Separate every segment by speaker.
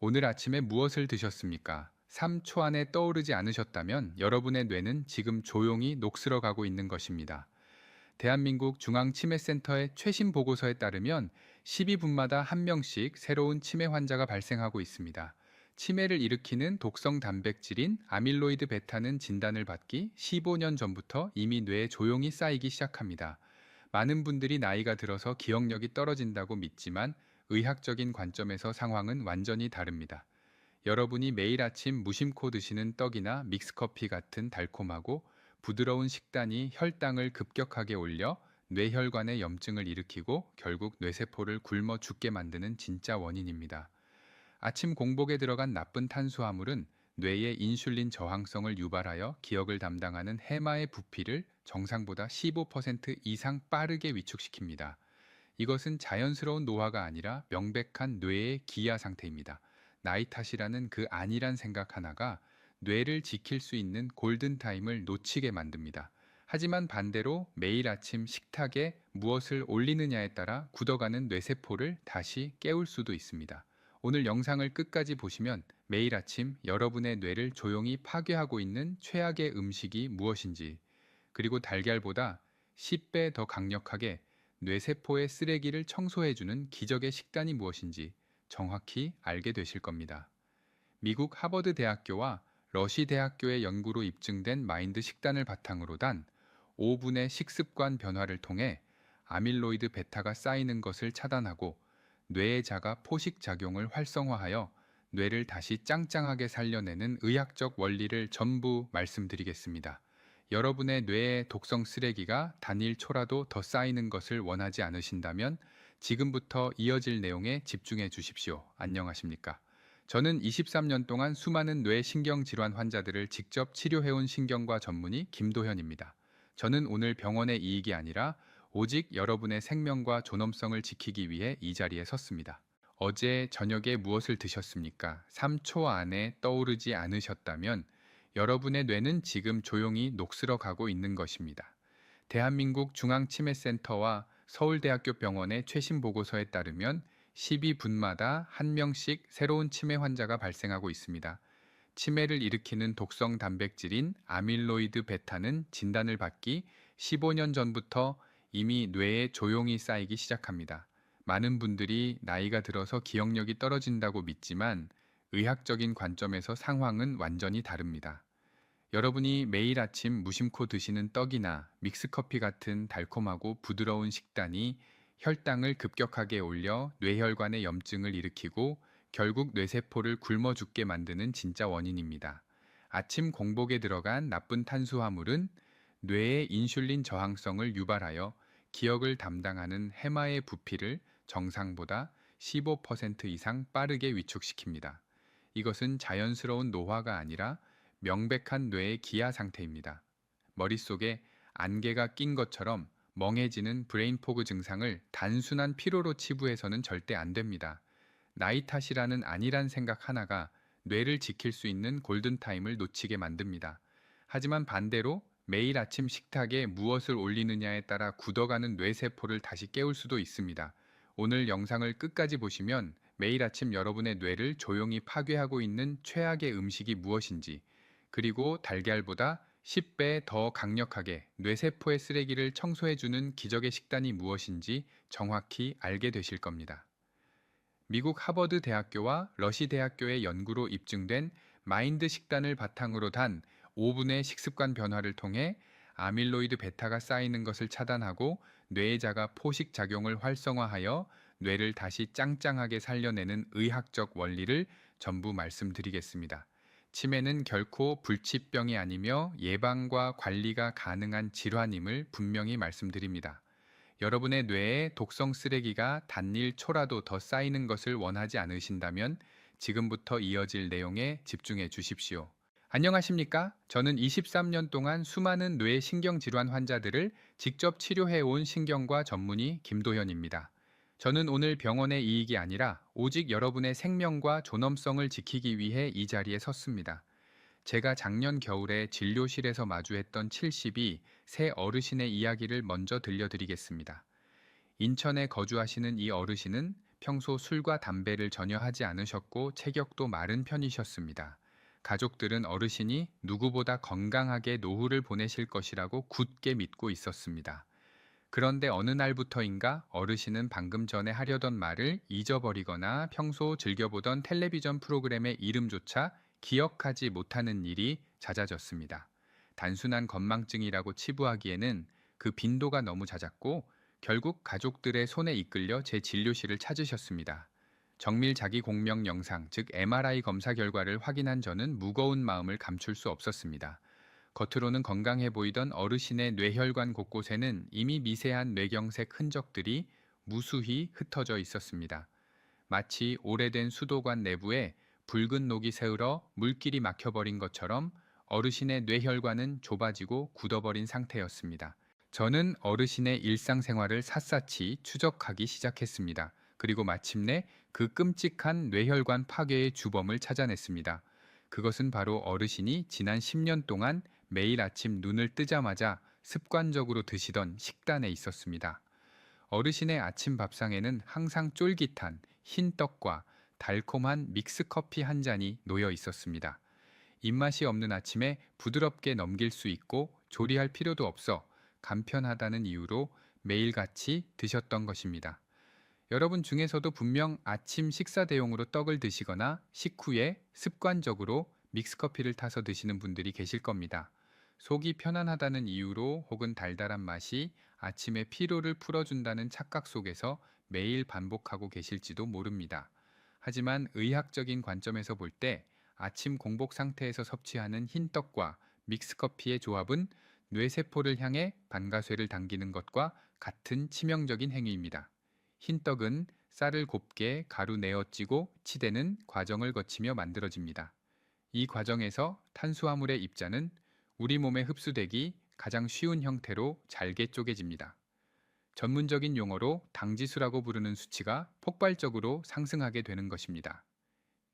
Speaker 1: 오늘 아침에 무엇을 드셨습니까? 3초 안에 떠오르지 않으셨다면 여러분의 뇌는 지금 조용히 녹슬어 가고 있는 것입니다. 대한민국 중앙치매센터의 최신 보고서에 따르면 12분마다 한 명씩 새로운 치매 환자가 발생하고 있습니다. 치매를 일으키는 독성 단백질인 아밀로이드 베타는 진단을 받기 15년 전부터 이미 뇌에 조용히 쌓이기 시작합니다. 많은 분들이 나이가 들어서 기억력이 떨어진다고 믿지만 의학적인 관점에서 상황은 완전히 다릅니다. 여러분이 매일 아침 무심코 드시는 떡이나 믹스커피 같은 달콤하고 부드러운 식단이 혈당을 급격하게 올려 뇌혈관의 염증을 일으키고 결국 뇌세포를 굶어 죽게 만드는 진짜 원인입니다. 아침 공복에 들어간 나쁜 탄수화물은 뇌의 인슐린 저항성을 유발하여 기억을 담당하는 해마의 부피를 정상보다 15% 이상 빠르게 위축시킵니다. 이것은 자연스러운 노화가 아니라 명백한 뇌의 기아 상태입니다. 나이 탓이라는 그 안일한 생각 하나가 뇌를 지킬 수 있는 골든타임을 놓치게 만듭니다. 하지만 반대로 매일 아침 식탁에 무엇을 올리느냐에 따라 굳어가는 뇌세포를 다시 깨울 수도 있습니다. 오늘 영상을 끝까지 보시면 매일 아침 여러분의 뇌를 조용히 파괴하고 있는 최악의 음식이 무엇인지, 그리고 달걀보다 10배 더 강력하게 뇌세포의 쓰레기를 청소해주는 기적의 식단이 무엇인지 정확히 알게 되실 겁니다. 미국 하버드 대학교와 러시 대학교의 연구로 입증된 마인드 식단을 바탕으로 단 5분의 식습관 변화를 통해 아밀로이드 베타가 쌓이는 것을 차단하고 뇌의 자가 포식 작용을 활성화하여 뇌를 다시 짱짱하게 살려내는 의학적 원리를 전부 말씀드리겠습니다. 여러분의 뇌의 독성 쓰레기가 단일 초라도 더 쌓이는 것을 원하지 않으신다면 지금부터 이어질 내용에 집중해 주십시오. 안녕하십니까? 저는 23년 동안 수많은 뇌신경질환 환자들을 직접 치료해온 신경과 전문의 김도현입니다. 저는 오늘 병원의 이익이 아니라 오직 여러분의 생명과 존엄성을 지키기 위해 이 자리에 섰습니다. 어제 저녁에 무엇을 드셨습니까? 3초 안에 떠오르지 않으셨다면 여러분의 뇌는 지금 조용히 녹슬어 가고 있는 것입니다. 대한민국 중앙치매센터와 서울대학교 병원의 최신 보고서에 따르면 12분마다 한 명씩 새로운 치매 환자가 발생하고 있습니다. 치매를 일으키는 독성 단백질인 아밀로이드 베타는 진단을 받기 15년 전부터 이미 뇌에 조용히 쌓이기 시작합니다. 많은 분들이 나이가 들어서 기억력이 떨어진다고 믿지만 의학적인 관점에서 상황은 완전히 다릅니다. 여러분이 매일 아침 무심코 드시는 떡이나 믹스커피 같은 달콤하고 부드러운 식단이 혈당을 급격하게 올려 뇌혈관의 염증을 일으키고 결국 뇌세포를 굶어 죽게 만드는 진짜 원인입니다. 아침 공복에 들어간 나쁜 탄수화물은 뇌의 인슐린 저항성을 유발하여 기억을 담당하는 해마의 부피를 정상보다 15% 이상 빠르게 위축시킵니다. 이것은 자연스러운 노화가 아니라 명백한 뇌의 기아 상태입니다. 머릿속에 안개가 낀 것처럼 멍해지는 브레인포그 증상을 단순한 피로로 치부해서는 절대 안 됩니다. 나이 탓이라는 안일한 생각 하나가 뇌를 지킬 수 있는 골든타임을 놓치게 만듭니다. 하지만 반대로 매일 아침 식탁에 무엇을 올리느냐에 따라 굳어가는 뇌세포를 다시 깨울 수도 있습니다. 오늘 영상을 끝까지 보시면 매일 아침 여러분의 뇌를 조용히 파괴하고 있는 최악의 음식이 무엇인지, 그리고 달걀보다 10배 더 강력하게 뇌세포의 쓰레기를 청소해주는 기적의 식단이 무엇인지 정확히 알게 되실 겁니다. 미국 하버드 대학교와 러시 대학교의 연구로 입증된 마인드 식단을 바탕으로 단 5분의 식습관 변화를 통해 아밀로이드 베타가 쌓이는 것을 차단하고 뇌의 자가 포식 작용을 활성화하여 뇌를 다시 짱짱하게 살려내는 의학적 원리를 전부 말씀드리겠습니다. 치매는 결코 불치병이 아니며 예방과 관리가 가능한 질환임을 분명히 말씀드립니다. 여러분의 뇌에 독성 쓰레기가 단일 초라도 더 쌓이는 것을 원하지 않으신다면 지금부터 이어질 내용에 집중해 주십시오. 안녕하십니까? 저는 23년 동안 수많은 뇌신경질환 환자들을 직접 치료해 온 신경과 전문의 김도현입니다. 저는 오늘 병원의 이익이 아니라 오직 여러분의 생명과 존엄성을 지키기 위해 이 자리에 섰습니다. 제가 작년 겨울에 진료실에서 마주했던 72 세 어르신의 이야기를 먼저 들려드리겠습니다. 인천에 거주하시는 이 어르신은 평소 술과 담배를 전혀 하지 않으셨고 체격도 마른 편이셨습니다. 가족들은 어르신이 누구보다 건강하게 노후를 보내실 것이라고 굳게 믿고 있었습니다. 그런데 어느 날부터인가 어르신은 방금 전에 하려던 말을 잊어버리거나 평소 즐겨보던 텔레비전 프로그램의 이름조차 기억하지 못하는 일이 잦아졌습니다. 단순한 건망증이라고 치부하기에는 그 빈도가 너무 잦았고 결국 가족들의 손에 이끌려 제 진료실을 찾으셨습니다. 정밀 자기 공명 영상, 즉 MRI 검사 결과를 확인한 저는 무거운 마음을 감출 수 없었습니다. 겉으로는 건강해 보이던 어르신의 뇌혈관 곳곳에는 이미 미세한 뇌경색 흔적들이 무수히 흩어져 있었습니다. 마치 오래된 수도관 내부에 붉은 녹이 새으러 물길이 막혀버린 것처럼 어르신의 뇌혈관은 좁아지고 굳어버린 상태였습니다. 저는 어르신의 일상생활을 샅샅이 추적하기 시작했습니다. 그리고 마침내 그 끔찍한 뇌혈관 파괴의 주범을 찾아냈습니다. 그것은 바로 어르신이 지난 10년 동안 매일 아침 눈을 뜨자마자 습관적으로 드시던 식단에 있었습니다. 어르신의 아침 밥상에는 항상 쫄깃한 흰 떡과 달콤한 믹스커피 한 잔이 놓여 있었습니다. 입맛이 없는 아침에 부드럽게 넘길 수 있고 조리할 필요도 없어 간편하다는 이유로 매일같이 드셨던 것입니다. 여러분 중에서도 분명 아침 식사 대용으로 떡을 드시거나 식후에 습관적으로 믹스커피를 타서 드시는 분들이 계실 겁니다. 속이 편안하다는 이유로 혹은 달달한 맛이 아침의 피로를 풀어준다는 착각 속에서 매일 반복하고 계실지도 모릅니다. 하지만 의학적인 관점에서 볼 때 아침 공복 상태에서 섭취하는 흰떡과 믹스커피의 조합은 뇌세포를 향해 반가쇠를 당기는 것과 같은 치명적인 행위입니다. 흰떡은 쌀을 곱게 가루 내어 찌고 치대는 과정을 거치며 만들어집니다. 이 과정에서 탄수화물의 입자는 우리 몸에 흡수되기 가장 쉬운 형태로 잘게 쪼개집니다. 전문적인 용어로 당지수라고 부르는 수치가 폭발적으로 상승하게 되는 것입니다.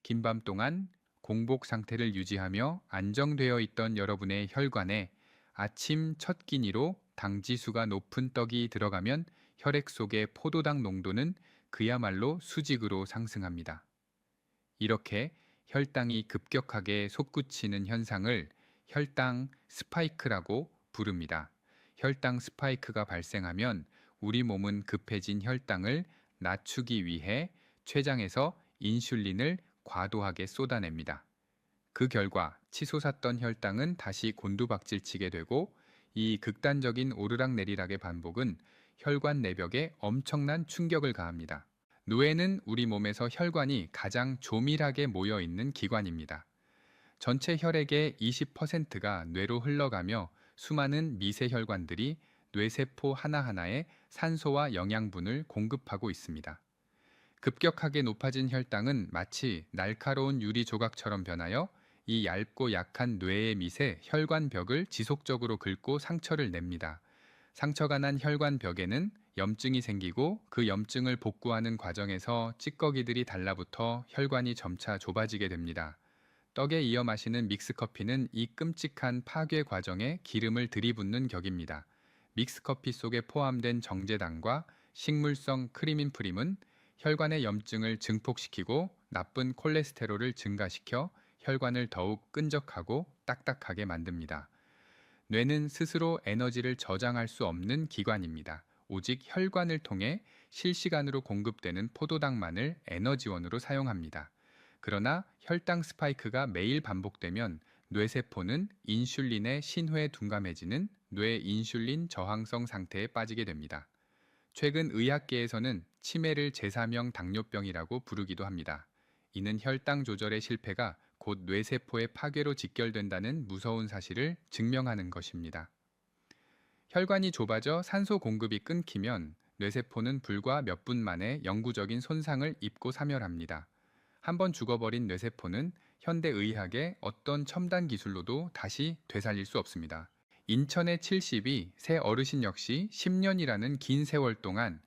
Speaker 1: 긴 밤 동안 공복 상태를 유지하며 안정되어 있던 여러분의 혈관에 아침 첫 끼니로 당지수가 높은 떡이 들어가면 혈액 속의 포도당 농도는 그야말로 수직으로 상승합니다. 이렇게 혈당이 급격하게 솟구치는 현상을 혈당 스파이크라고 부릅니다. 혈당 스파이크가 발생하면 우리 몸은 급해진 혈당을 낮추기 위해 췌장에서 인슐린을 과도하게 쏟아냅니다. 그 결과 치솟았던 혈당은 다시 곤두박질치게 되고 이 극단적인 오르락내리락의 반복은 혈관 내벽에 엄청난 충격을 가합니다. 뇌는 우리 몸에서 혈관이 가장 조밀하게 모여 있는 기관입니다. 전체 혈액의 20%가 뇌로 흘러가며 수많은 미세 혈관들이 뇌세포 하나하나에 산소와 영양분을 공급하고 있습니다. 급격하게 높아진 혈당은 마치 날카로운 유리 조각처럼 변하여 이 얇고 약한 뇌의 밑에 혈관벽을 지속적으로 긁고 상처를 냅니다. 상처가 난 혈관벽에는 염증이 생기고 그 염증을 복구하는 과정에서 찌꺼기들이 달라붙어 혈관이 점차 좁아지게 됩니다. 떡에 이어 마시는 믹스커피는 이 끔찍한 파괴 과정에 기름을 들이붓는 격입니다. 믹스커피 속에 포함된 정제당과 식물성 크리민프림은 혈관의 염증을 증폭시키고 나쁜 콜레스테롤을 증가시켜 혈관을 더욱 끈적하고 딱딱하게 만듭니다. 뇌는 스스로 에너지를 저장할 수 없는 기관입니다. 오직 혈관을 통해 실시간으로 공급되는 포도당만을 에너지원으로 사용합니다. 그러나 혈당 스파이크가 매일 반복되면 뇌세포는 인슐린의 신호에 둔감해지는 뇌인슐린 저항성 상태에 빠지게 됩니다. 최근 의학계에서는 치매를 제3형 당뇨병이라고 부르기도 합니다. 이는 혈당 조절의 실패가 곧 뇌세포의 파괴로 직결된다는 무서운 사실을 증명하는 것입니다. 혈관이 좁아져 산소 공급이 끊기면 뇌세포는 불과 몇 분 만에 영구적인 손상을 입고 사멸합니다. 한번 죽어버린 뇌세포는 현대의학의 어떤 첨단 기술로도 다시 되살릴 수 없습니다. 인천의 70이 새 어르신 역시 10년이라는 긴 세월 동안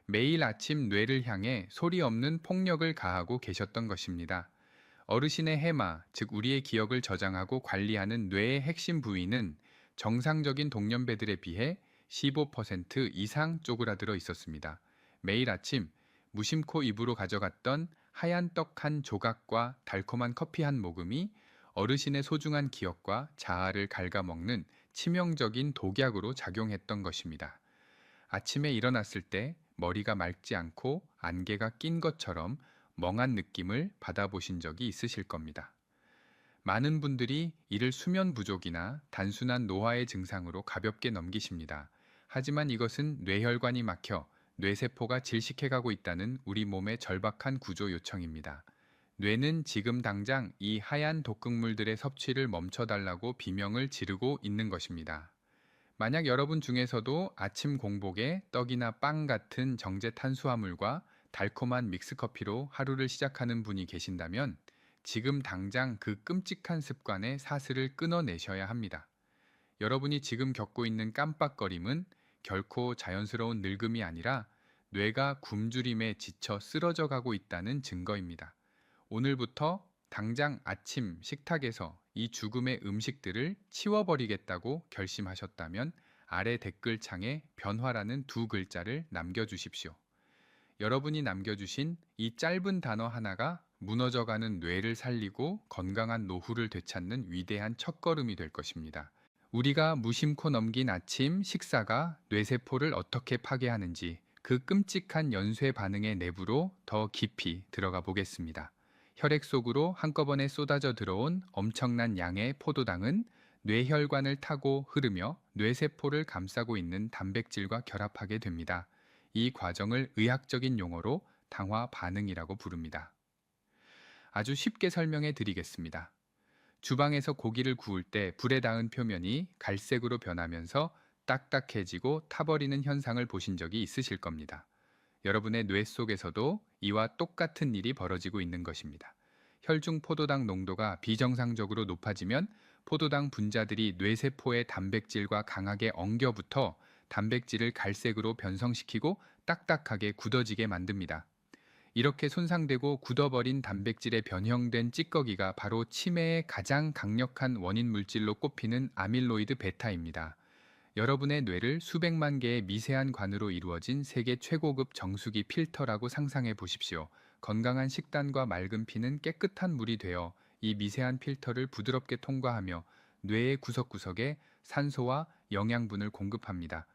Speaker 1: 매일 아침 뇌를 향해 소리 없는 폭력을 가하고 계셨던 것입니다. 어르신의 해마, 즉 우리의 기억을 저장하고 관리하는 뇌의 핵심 부위는 정상적인 동년배들에 비해 15% 이상 쪼그라들어 있었습니다. 매일 아침 무심코 입으로 가져갔던 하얀 떡 한 조각과 달콤한 커피 한 모금이 어르신의 소중한 기억과 자아를 갉아먹는 치명적인 독약으로 작용했던 것입니다. 아침에 일어났을 때 머리가 맑지 않고 안개가 낀 것처럼 멍한 느낌을 받아보신 적이 있으실 겁니다. 많은 분들이 이를 수면 부족이나 단순한 노화의 증상으로 가볍게 넘기십니다. 하지만 이것은 뇌혈관이 막혀 뇌세포가 질식해가고 있다는 우리 몸의 절박한 구조 요청입니다. 뇌는 지금 당장 이 하얀 독극물들의 섭취를 멈춰달라고 비명을 지르고 있는 것입니다. 만약 여러분 중에서도 아침 공복에 떡이나 빵 같은 정제 탄수화물과 달콤한 믹스커피로 하루를 시작하는 분이 계신다면 지금 당장 그 끔찍한 습관의 사슬을 끊어내셔야 합니다. 여러분이 지금 겪고 있는 깜빡거림은 결코 자연스러운 늙음이 아니라 뇌가 굶주림에 지쳐 쓰러져 가고 있다는 증거입니다. 오늘부터 당장 아침 식탁에서 이 죽음의 음식들을 치워버리겠다고 결심하셨다면 아래 댓글창에 변화라는 두 글자를 남겨주십시오. 여러분이 남겨주신 이 짧은 단어 하나가 무너져가는 뇌를 살리고 건강한 노후를 되찾는 위대한 첫걸음이 될 것입니다. 우리가 무심코 넘긴 아침 식사가 뇌세포를 어떻게 파괴하는지 그 끔찍한 연쇄 반응의 내부로 더 깊이 들어가 보겠습니다. 혈액 속으로 한꺼번에 쏟아져 들어온 엄청난 양의 포도당은 뇌혈관을 타고 흐르며 뇌세포를 감싸고 있는 단백질과 결합하게 됩니다. 이 과정을 의학적인 용어로 당화 반응이라고 부릅니다. 아주 쉽게 설명해 드리겠습니다. 주방에서 고기를 구울 때 불에 닿은 표면이 갈색으로 변하면서 딱딱해지고 타버리는 현상을 보신 적이 있으실 겁니다. 여러분의 뇌 속에서도 이와 똑같은 일이 벌어지고 있는 것입니다. 혈중 포도당 농도가 비정상적으로 높아지면 포도당 분자들이 뇌세포의 단백질과 강하게 엉겨붙어 단백질을 갈색으로 변성시키고 딱딱하게 굳어지게 만듭니다. 이렇게 손상되고 굳어버린 단백질에 변형된 찌꺼기가 바로 치매의 가장 강력한 원인 물질로 꼽히는 아밀로이드 베타입니다. 여러분의 뇌를 수백만 개의 미세한 관으로 이루어진 세계 최고급 정수기 필터라고 상상해 보십시오. 건강한 식단과 맑은 피는 깨끗한 물이 되어 이 미세한 필터를 부드럽게 통과하며 뇌의 구석구석에 산소와 영양분을 공급합니다.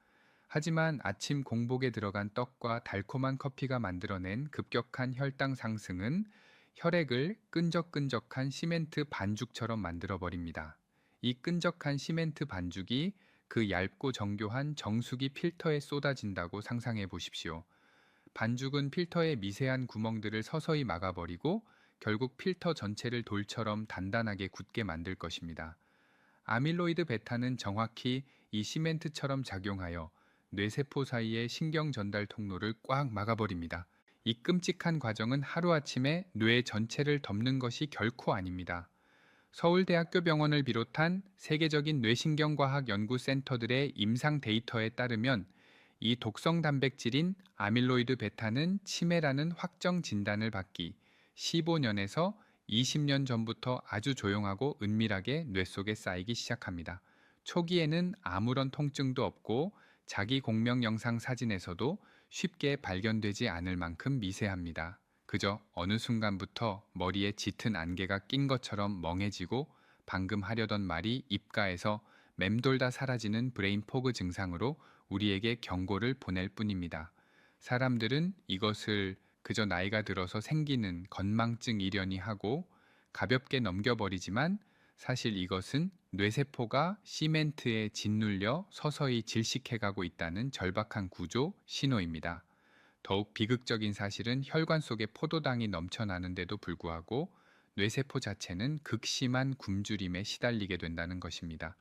Speaker 1: 하지만 아침 공복에 들어간 떡과 달콤한 커피가 만들어낸 급격한 혈당 상승은 혈액을 끈적끈적한 시멘트 반죽처럼 만들어버립니다. 이 끈적한 시멘트 반죽이 그 얇고 정교한 정수기 필터에 쏟아진다고 상상해 보십시오. 반죽은 필터의 미세한 구멍들을 서서히 막아버리고 결국 필터 전체를 돌처럼 단단하게 굳게 만들 것입니다. 아밀로이드 베타는 정확히 이 시멘트처럼 작용하여 뇌세포 사이의 신경 전달 통로를 꽉 막아버립니다. 이 끔찍한 과정은 하루아침에 뇌 전체를 덮는 것이 결코 아닙니다. 서울대학교 병원을 비롯한 세계적인 뇌신경과학 연구센터들의 임상 데이터에 따르면 이 독성 단백질인 아밀로이드 베타는 치매라는 확정 진단을 받기 15년에서 20년 전부터 아주 조용하고 은밀하게 뇌 속에 쌓이기 시작합니다. 초기에는 아무런 통증도 없고 자기 공명 영상 사진에서도 쉽게 발견되지 않을 만큼 미세합니다. 그저 어느 순간부터 머리에 짙은 안개가 낀 것처럼 멍해지고 방금 하려던 말이 입가에서 맴돌다 사라지는 브레인 포그 증상으로 우리에게 경고를 보낼 뿐입니다. 사람들은 이것을 그저 나이가 들어서 생기는 건망증 이려니 하고 가볍게 넘겨버리지만 사실 이것은 뇌세포가 시멘트에 짓눌려 서서히 질식해가고 있다는 절박한 구조 신호입니다. 더욱 비극적인 사실은 혈관 속에 포도당이 넘쳐나는데도 불구하고 뇌세포 자체는 극심한 굶주림에 시달리게 된다는 것입니다.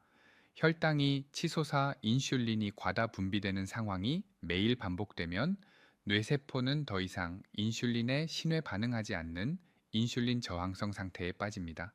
Speaker 1: 혈당이 치솟아 인슐린이 과다 분비되는 상황이 매일 반복되면 뇌세포는 더 이상 인슐린에 신뢰 반응하지 않는 인슐린 저항성 상태에 빠집니다.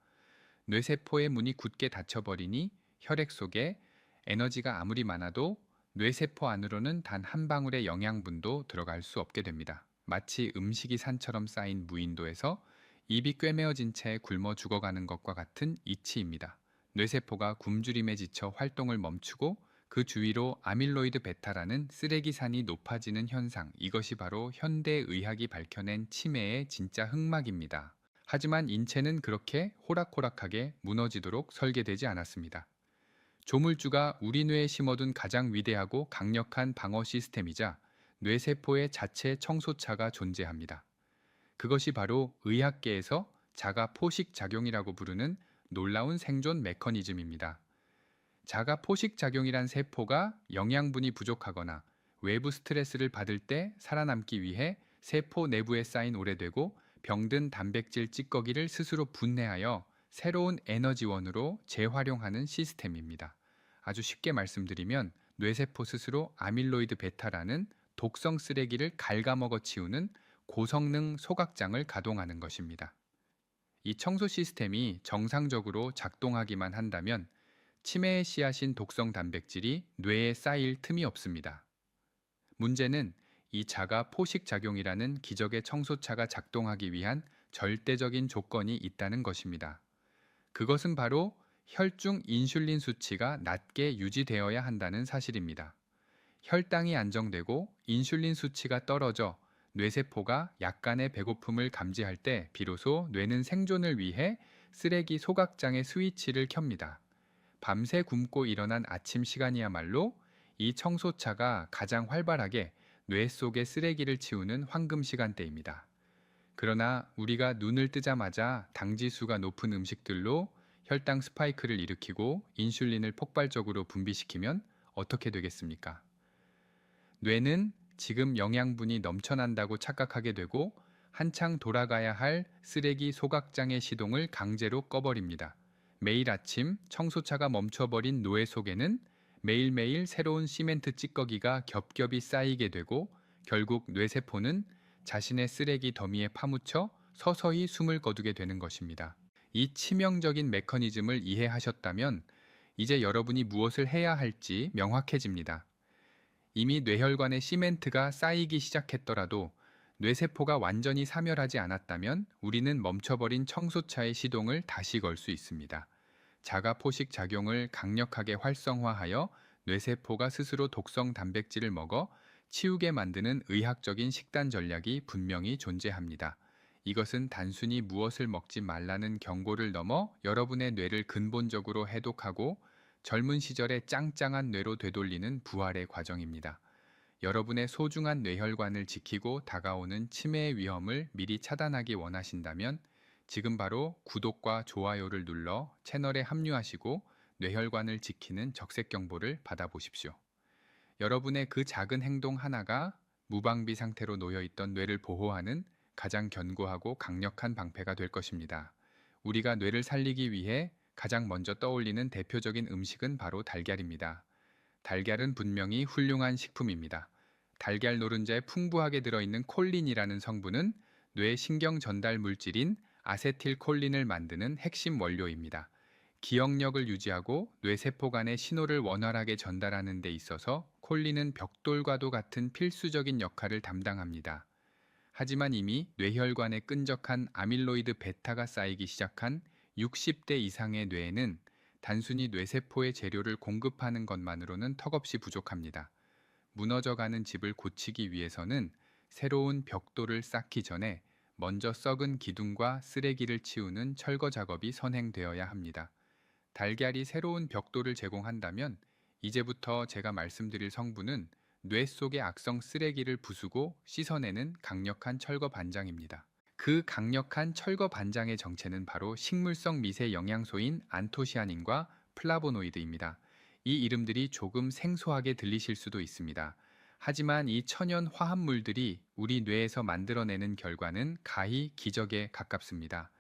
Speaker 1: 뇌세포의 문이 굳게 닫혀버리니 혈액 속에 에너지가 아무리 많아도 뇌세포 안으로는 단 한 방울의 영양분도 들어갈 수 없게 됩니다. 마치 음식이 산처럼 쌓인 무인도에서 입이 꿰매어진 채 굶어 죽어가는 것과 같은 이치입니다. 뇌세포가 굶주림에 지쳐 활동을 멈추고 그 주위로 아밀로이드 베타라는 쓰레기산이 높아지는 현상, 이것이 바로 현대의학이 밝혀낸 치매의 진짜 흑막입니다. 하지만 인체는 그렇게 호락호락하게 무너지도록 설계되지 않았습니다. 조물주가 우리 뇌에 심어둔 가장 위대하고 강력한 방어 시스템이자 뇌세포의 자체 청소차가 존재합니다. 그것이 바로 의학계에서 자가 포식 작용이라고 부르는 놀라운 생존 메커니즘입니다. 자가 포식 작용이란 세포가 영양분이 부족하거나 외부 스트레스를 받을 때 살아남기 위해 세포 내부에 쌓인 오래되고 병든 단백질 찌꺼기를 스스로 분해하여 새로운 에너지원으로 재활용하는 시스템입니다. 아주 쉽게 말씀드리면 뇌세포 스스로 아밀로이드 베타라는 독성 쓰레기를 갉아먹어 치우는 고성능 소각장을 가동하는 것입니다. 이 청소 시스템이 정상적으로 작동하기만 한다면 치매의 씨앗인 독성 단백질이 뇌에 쌓일 틈이 없습니다. 문제는 이 자가 포식 작용이라는 기적의 청소차가 작동하기 위한 절대적인 조건이 있다는 것입니다. 그것은 바로 혈중 인슐린 수치가 낮게 유지되어야 한다는 사실입니다. 혈당이 안정되고 인슐린 수치가 떨어져 뇌세포가 약간의 배고픔을 감지할 때 비로소 뇌는 생존을 위해 쓰레기 소각장의 스위치를 켭니다. 밤새 굶고 일어난 아침 시간이야말로 이 청소차가 가장 활발하게 뇌 속의 쓰레기를 치우는 황금 시간대입니다. 그러나 우리가 눈을 뜨자마자 당지수가 높은 음식들로 혈당 스파이크를 일으키고 인슐린을 폭발적으로 분비시키면 어떻게 되겠습니까? 뇌는 지금 영양분이 넘쳐난다고 착각하게 되고 한창 돌아가야 할 쓰레기 소각장의 시동을 강제로 꺼버립니다. 매일 아침 청소차가 멈춰버린 노예 속에는 매일매일 새로운 시멘트 찌꺼기가 겹겹이 쌓이게 되고 결국 뇌세포는 자신의 쓰레기 더미에 파묻혀 서서히 숨을 거두게 되는 것입니다. 이 치명적인 메커니즘을 이해하셨다면 이제 여러분이 무엇을 해야 할지 명확해집니다. 이미 뇌혈관에 시멘트가 쌓이기 시작했더라도 뇌세포가 완전히 사멸하지 않았다면 우리는 멈춰버린 청소차의 시동을 다시 걸 수 있습니다. 자가 포식 작용을 강력하게 활성화하여 뇌세포가 스스로 독성 단백질을 먹어 치우게 만드는 의학적인 식단 전략이 분명히 존재합니다. 이것은 단순히 무엇을 먹지 말라는 경고를 넘어 여러분의 뇌를 근본적으로 해독하고 젊은 시절의 짱짱한 뇌로 되돌리는 부활의 과정입니다. 여러분의 소중한 뇌혈관을 지키고 다가오는 치매의 위험을 미리 차단하기 원하신다면 지금 바로 구독과 좋아요를 눌러 채널에 합류하시고 뇌혈관을 지키는 적색 경보를 받아보십시오. 여러분의 그 작은 행동 하나가 무방비 상태로 놓여있던 뇌를 보호하는 가장 견고하고 강력한 방패가 될 것입니다. 우리가 뇌를 살리기 위해 가장 먼저 떠올리는 대표적인 음식은 바로 달걀입니다. 달걀은 분명히 훌륭한 식품입니다. 달걀 노른자에 풍부하게 들어있는 콜린이라는 성분은 뇌 신경 전달 물질인 아세틸콜린을 만드는 핵심 원료입니다. 기억력을 유지하고 뇌세포 간의 신호를 원활하게 전달하는 데 있어서 콜린은 벽돌과도 같은 필수적인 역할을 담당합니다. 하지만 이미 뇌혈관에 끈적한 아밀로이드 베타가 쌓이기 시작한 60대 이상의 뇌에는 단순히 뇌세포의 재료를 공급하는 것만으로는 턱없이 부족합니다. 무너져가는 집을 고치기 위해서는 새로운 벽돌을 쌓기 전에 먼저 썩은 기둥과 쓰레기를 치우는 철거 작업이 선행되어야 합니다. 달걀이 새로운 벽돌을 제공한다면 이제부터 제가 말씀드릴 성분은 뇌 속의 악성 쓰레기를 부수고 씻어내는 강력한 철거 반장입니다. 그 강력한 철거 반장의 정체는 바로 식물성 미세 영양소인 안토시아닌과 플라보노이드입니다. 이 이름들이 조금 생소하게 들리실 수도 있습니다. 하지만 이 천연 화합물들이 우리 뇌에서 만들어내는 결과는 가히 기적에 가깝습니다.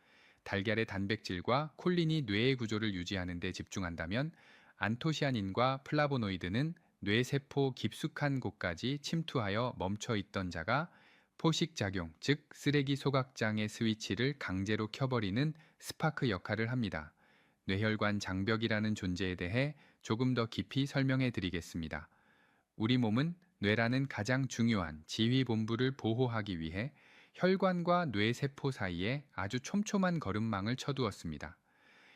Speaker 1: 달걀의 단백질과 콜린이 뇌의 구조를 유지하는 데 집중한다면 안토시아닌과 플라보노이드는 뇌세포 깊숙한 곳까지 침투하여 멈춰있던 자가 포식작용, 즉 쓰레기 소각장의 스위치를 강제로 켜버리는 스파크 역할을 합니다. 뇌혈관 장벽이라는 존재에 대해 조금 더 깊이 설명해 드리겠습니다. 우리 몸은 뇌라는 가장 중요한 지휘본부를 보호하기 위해 혈관과 뇌세포 사이에 아주 촘촘한 거름망을 쳐두었습니다.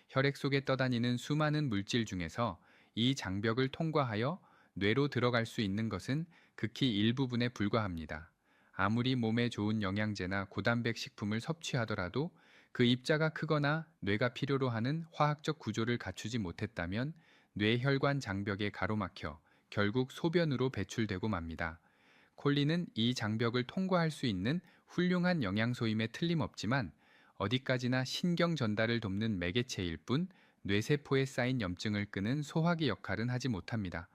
Speaker 1: 혈액 속에 떠다니는 수많은 물질 중에서 이 장벽을 통과하여 뇌로 들어갈 수 있는 것은 극히 일부분에 불과합니다. 아무리 몸에 좋은 영양제나 고단백 식품을 섭취하더라도 그 입자가 크거나 뇌가 필요로 하는 화학적 구조를 갖추지 못했다면 뇌혈관 장벽에 가로막혀 결국 소변으로 배출되고 맙니다. 콜린은 이 장벽을 통과할 수 있는 훌륭한 영양소임에 틀림없지만 어디까지나 신경 전달을 돕는 매개체일 뿐 뇌세포에 쌓인 염증을 끄는 소화기 역할은 하지 못합니다.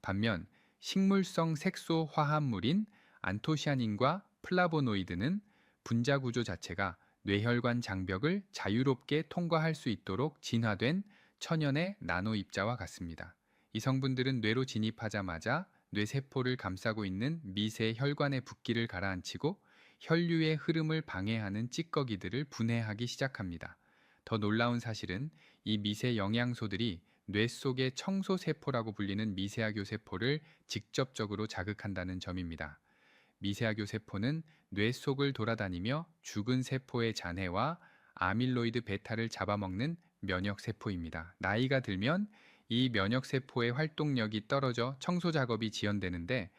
Speaker 1: 반면 식물성 색소 화합물인 안토시아닌과 플라보노이드는 분자 구조 자체가 뇌혈관 장벽을 자유롭게 통과할 수 있도록 진화된 천연의 나노 입자와 같습니다. 이 성분들은 뇌로 진입하자마자 뇌세포를 감싸고 있는 미세 혈관의 붓기를 가라앉히고 혈류의 흐름을 방해하는 찌꺼기들을 분해하기 시작합니다. 더 놀라운 사실은 이 미세 영양소들이 뇌 속의 청소세포라고 불리는 미세하교 세포를 직접적으로 자극한다는 점입니다. 미세하교 세포는 뇌 속을 돌아다니며 죽은 세포의 잔해와 아밀로이드 베타를 잡아먹는 면역 세포입니다. 나이가 들면 이 면역 세포의 활동력이 떨어져 청소 작업이 지연되는데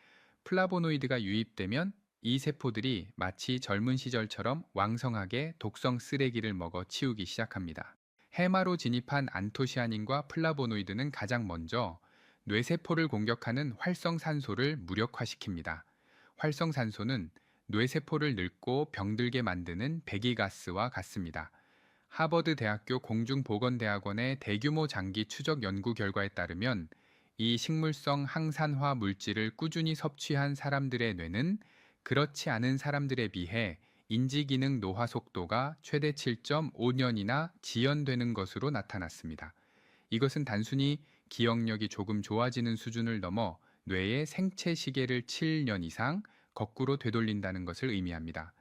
Speaker 1: 플라보노이드가 유입되면 이 세포들이 마치 젊은 시절처럼 왕성하게 독성 쓰레기를 먹어 치우기 시작합니다. 해마로 진입한 안토시아닌과 플라보노이드는 가장 먼저 뇌세포를 공격하는 활성산소를 무력화시킵니다. 활성산소는 뇌세포를 늙고 병들게 만드는 배기가스와 같습니다. 하버드 대학교 공중보건대학원의 대규모 장기 추적 연구 결과에 따르면 이 식물성 항산화 물질을 꾸준히 섭취한 사람들의 뇌는 그렇지 않은 사람들에 비해 인지기능 노화 속도가 최대 7.5년이나 지연되는 것으로 나타났습니다. 이것은 단순히 기억력이 조금 좋아지는 수준을 넘어 뇌의 생체 시계를 7년 이상 거꾸로 되돌린다는 것을 의미합니다.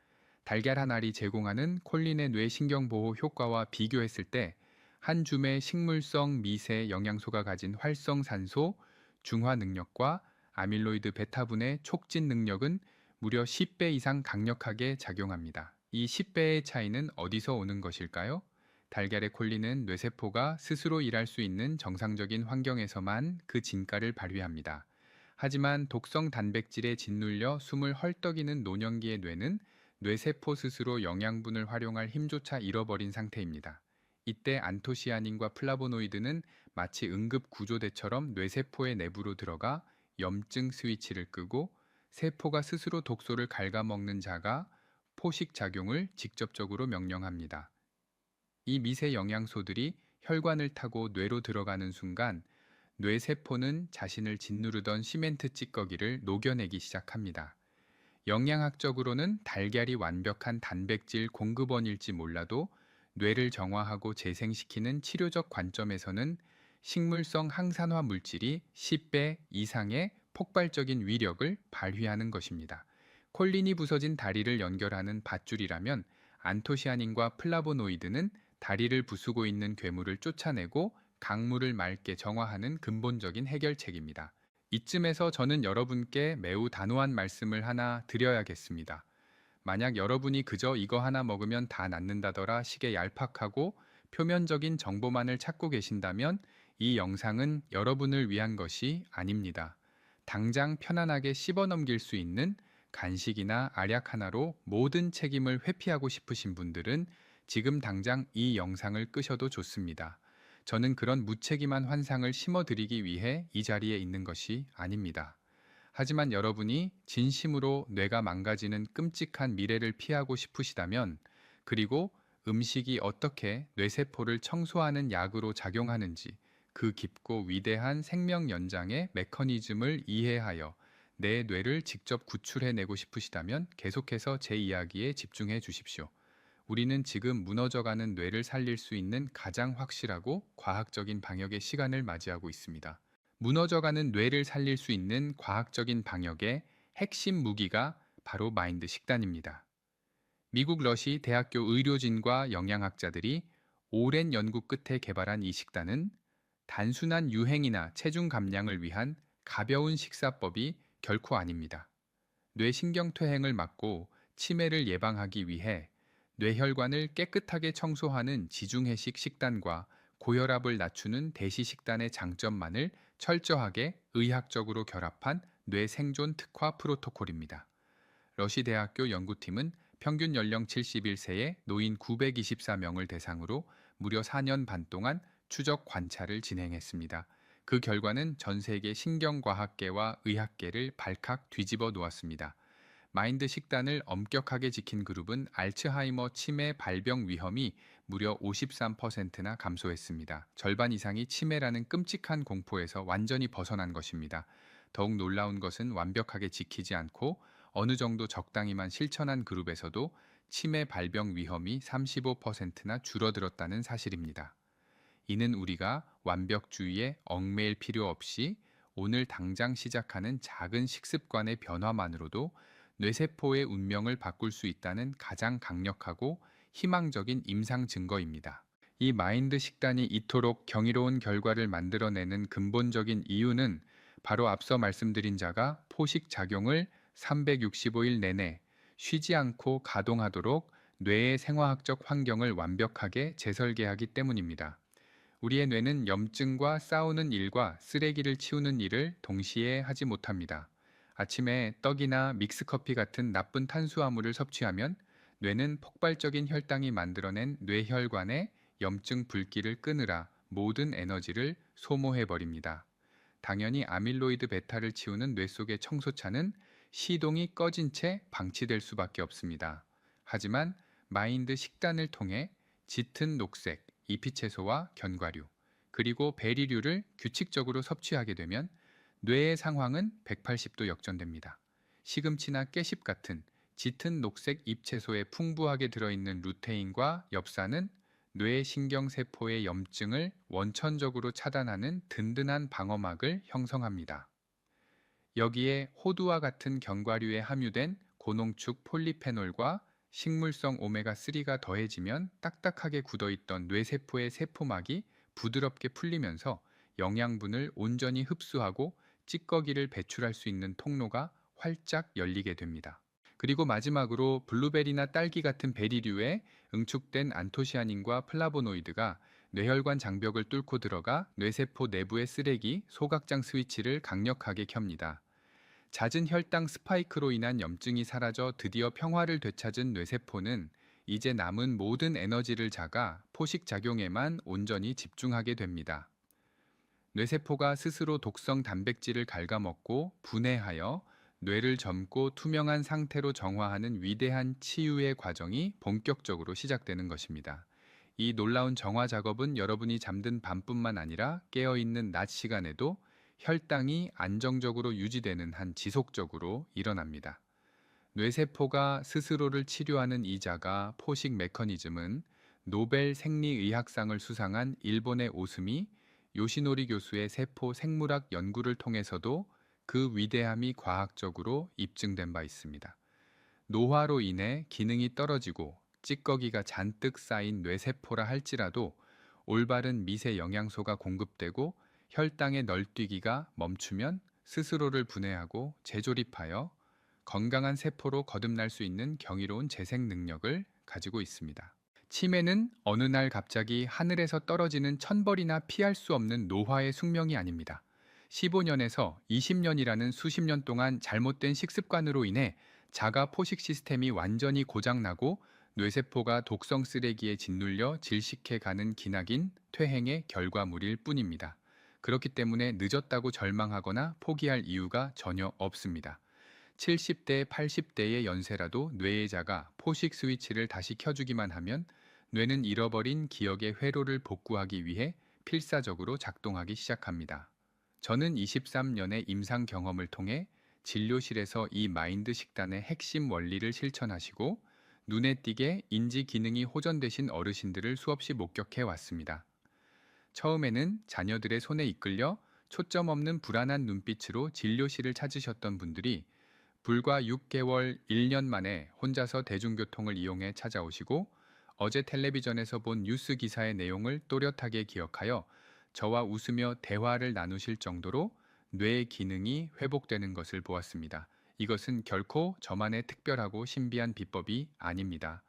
Speaker 1: 달걀 한 알이 제공하는 콜린의 뇌신경 보호 효과와 비교했을 때 한 줌의 식물성 미세 영양소가 가진 활성산소 중화 능력과 아밀로이드 베타분의 촉진 능력은 무려 10배 이상 강력하게 작용합니다. 이 10배의 차이는 어디서 오는 것일까요? 달걀의 콜린은 뇌세포가 스스로 일할 수 있는 정상적인 환경에서만 그 진가를 발휘합니다. 하지만 독성 단백질에 짓눌려 숨을 헐떡이는 노년기의 뇌는 뇌세포 스스로 영양분을 활용할 힘조차 잃어버린 상태입니다. 이때 안토시아닌과 플라보노이드는 마치 응급 구조대처럼 뇌세포의 내부로 들어가 염증 스위치를 끄고 세포가 스스로 독소를 갉아먹는 자가 포식 작용을 직접적으로 명령합니다. 이 미세 영양소들이 혈관을 타고 뇌로 들어가는 순간 뇌세포는 자신을 짓누르던 시멘트 찌꺼기를 녹여내기 시작합니다. 영양학적으로는 달걀이 완벽한 단백질 공급원일지 몰라도 뇌를 정화하고 재생시키는 치료적 관점에서는 식물성 항산화 물질이 10배 이상의 폭발적인 위력을 발휘하는 것입니다. 콜린이 부서진 다리를 연결하는 밧줄이라면 안토시아닌과 플라보노이드는 다리를 부수고 있는 괴물을 쫓아내고 강물을 맑게 정화하는 근본적인 해결책입니다. 이쯤에서 저는 여러분께 매우 단호한 말씀을 하나 드려야겠습니다. 만약 여러분이 그저 이거 하나 먹으면 다 낫는다더라 식의 얄팍하고 표면적인 정보만을 찾고 계신다면 이 영상은 여러분을 위한 것이 아닙니다. 당장 편안하게 씹어 넘길 수 있는 간식이나 알약 하나로 모든 책임을 회피하고 싶으신 분들은 지금 당장 이 영상을 끄셔도 좋습니다. 저는 그런 무책임한 환상을 심어드리기 위해 이 자리에 있는 것이 아닙니다. 하지만 여러분이 진심으로 뇌가 망가지는 끔찍한 미래를 피하고 싶으시다면, 그리고 음식이 어떻게 뇌세포를 청소하는 약으로 작용하는지 그 깊고 위대한 생명 연장의 메커니즘을 이해하여 내 뇌를 직접 구출해내고 싶으시다면 계속해서 제 이야기에 집중해 주십시오. 우리는 지금 무너져가는 뇌를 살릴 수 있는 가장 확실하고 과학적인 방역의 시간을 맞이하고 있습니다. 무너져가는 뇌를 살릴 수 있는 과학적인 방역의 핵심 무기가 바로 마인드 식단입니다. 미국 러시 대학교 의료진과 영양학자들이 오랜 연구 끝에 개발한 이 식단은 단순한 유행이나 체중 감량을 위한 가벼운 식사법이 결코 아닙니다. 뇌신경퇴행을 막고 치매를 예방하기 위해 뇌혈관을 깨끗하게 청소하는 지중해식 식단과 고혈압을 낮추는 대시 식단의 장점만을 철저하게 의학적으로 결합한 뇌 생존 특화 프로토콜입니다. 러시 대학교 연구팀은 평균 연령 71세의 노인 924명을 대상으로 무려 4년 반 동안 추적 관찰을 진행했습니다. 그 결과는 전 세계 신경과학계와 의학계를 발칵 뒤집어 놓았습니다. 마인드 식단을 엄격하게 지킨 그룹은 알츠하이머 치매 발병 위험이 무려 53%나 감소했습니다. 절반 이상이 치매라는 끔찍한 공포에서 완전히 벗어난 것입니다. 더욱 놀라운 것은 완벽하게 지키지 않고 어느 정도 적당히만 실천한 그룹에서도 치매 발병 위험이 35%나 줄어들었다는 사실입니다. 이는 우리가 완벽주의에 얽매일 필요 없이 오늘 당장 시작하는 작은 식습관의 변화만으로도 뇌세포의 운명을 바꿀 수 있다는 가장 강력하고 희망적인 임상 증거입니다. 이 마인드 식단이 이토록 경이로운 결과를 만들어내는 근본적인 이유는 바로 앞서 말씀드린 자가 포식 작용을 365일 내내 쉬지 않고 가동하도록 뇌의 생화학적 환경을 완벽하게 재설계하기 때문입니다. 우리의 뇌는 염증과 싸우는 일과 쓰레기를 치우는 일을 동시에 하지 못합니다. 아침에 떡이나 믹스커피 같은 나쁜 탄수화물을 섭취하면 뇌는 폭발적인 혈당이 만들어낸 뇌혈관의 염증 불길을 끄느라 모든 에너지를 소모해버립니다. 당연히 아밀로이드 베타를 치우는 뇌 속의 청소차는 시동이 꺼진 채 방치될 수밖에 없습니다. 하지만 마인드 식단을 통해 짙은 녹색, 잎이채소와 견과류, 그리고 베리류를 규칙적으로 섭취하게 되면 뇌의 상황은 180도 역전됩니다. 시금치나 깨씹 같은 짙은 녹색 잎채소에 풍부하게 들어있는 루테인과 엽산은 뇌 신경세포의 염증을 원천적으로 차단하는 든든한 방어막을 형성합니다. 여기에 호두와 같은 견과류에 함유된 고농축 폴리페놀과 식물성 오메가3가 더해지면 딱딱하게 굳어있던 뇌세포의 세포막이 부드럽게 풀리면서 영양분을 온전히 흡수하고 찌꺼기를 배출할 수 있는 통로가 활짝 열리게 됩니다. 그리고 마지막으로 블루베리나 딸기 같은 베리류에 응축된 안토시아닌과 플라보노이드가 뇌혈관 장벽을 뚫고 들어가 뇌세포 내부의 쓰레기, 소각장 스위치를 강력하게 켭니다. 잦은 혈당 스파이크로 인한 염증이 사라져 드디어 평화를 되찾은 뇌세포는 이제 남은 모든 에너지를 자가 포식 작용에만 온전히 집중하게 됩니다. 뇌세포가 스스로 독성 단백질을 갉아먹고 분해하여 뇌를 젊고 투명한 상태로 정화하는 위대한 치유의 과정이 본격적으로 시작되는 것입니다. 이 놀라운 정화 작업은 여러분이 잠든 밤뿐만 아니라 깨어있는 낮 시간에도 혈당이 안정적으로 유지되는 한 지속적으로 일어납니다. 뇌세포가 스스로를 치료하는 이 자가 포식 메커니즘은 노벨 생리의학상을 수상한 일본의 오스미 요시노리 교수의 세포 생물학 연구를 통해서도 그 위대함이 과학적으로 입증된 바 있습니다. 노화로 인해 기능이 떨어지고 찌꺼기가 잔뜩 쌓인 뇌세포라 할지라도 올바른 미세 영양소가 공급되고 혈당의 널뛰기가 멈추면 스스로를 분해하고 재조립하여 건강한 세포로 거듭날 수 있는 경이로운 재생 능력을 가지고 있습니다. 치매는 어느 날 갑자기 하늘에서 떨어지는 천벌이나 피할 수 없는 노화의 숙명이 아닙니다. 15년에서 20년이라는 수십 년 동안 잘못된 식습관으로 인해 자가 포식 시스템이 완전히 고장나고 뇌세포가 독성 쓰레기에 짓눌려 질식해 가는 기나긴 퇴행의 결과물일 뿐입니다. 그렇기 때문에 늦었다고 절망하거나 포기할 이유가 전혀 없습니다. 70대, 80대의 연세라도 뇌의 자가 포식 스위치를 다시 켜주기만 하면 뇌는 잃어버린 기억의 회로를 복구하기 위해 필사적으로 작동하기 시작합니다. 저는 23년의 임상 경험을 통해 진료실에서 이 마인드 식단의 핵심 원리를 실천하시고 눈에 띄게 인지 기능이 호전되신 어르신들을 수없이 목격해 왔습니다. 처음에는 자녀들의 손에 이끌려 초점 없는 불안한 눈빛으로 진료실을 찾으셨던 분들이 불과 6개월, 1년 만에 혼자서 대중교통을 이용해 찾아오시고 어제 텔레비전에서 본 뉴스 기사의 내용을 또렷하게 기억하여 저와 웃으며 대화를 나누실 정도로 뇌의 기능이 회복되는 것을 보았습니다. 이것은 결코 저만의 특별하고 신비한 비법이 아닙니다.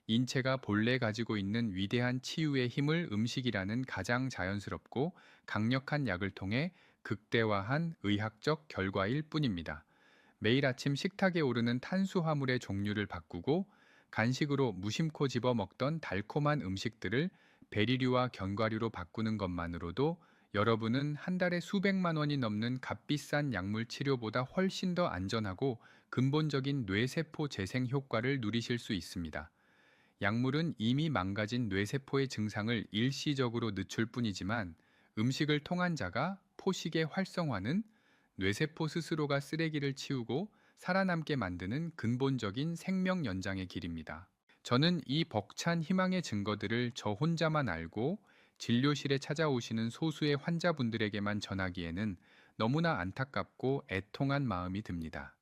Speaker 1: 인체가 본래 가지고 있는 위대한 치유의 힘을 음식이라는 가장 자연스럽고 강력한 약을 통해 극대화한 의학적 결과일 뿐입니다. 매일 아침 식탁에 오르는 탄수화물의 종류를 바꾸고 간식으로 무심코 집어 먹던 달콤한 음식들을 베리류와 견과류로 바꾸는 것만으로도 여러분은 한 달에 수백만 원이 넘는 값비싼 약물 치료보다 훨씬 더 안전하고 근본적인 뇌세포 재생 효과를 누리실 수 있습니다. 약물은 이미 망가진 뇌세포의 증상을 일시적으로 늦출 뿐이지만 음식을 통한 자가 포식의 활성화는 뇌세포 스스로가 쓰레기를 치우고 살아남게 만드는 근본적인 생명 연장의 길입니다. 저는 이 벅찬 희망의 증거들을 저 혼자만 알고 진료실에 찾아오시는 소수의 환자분들에게만 전하기에는 너무나 안타깝고 애통한 마음이 듭니다.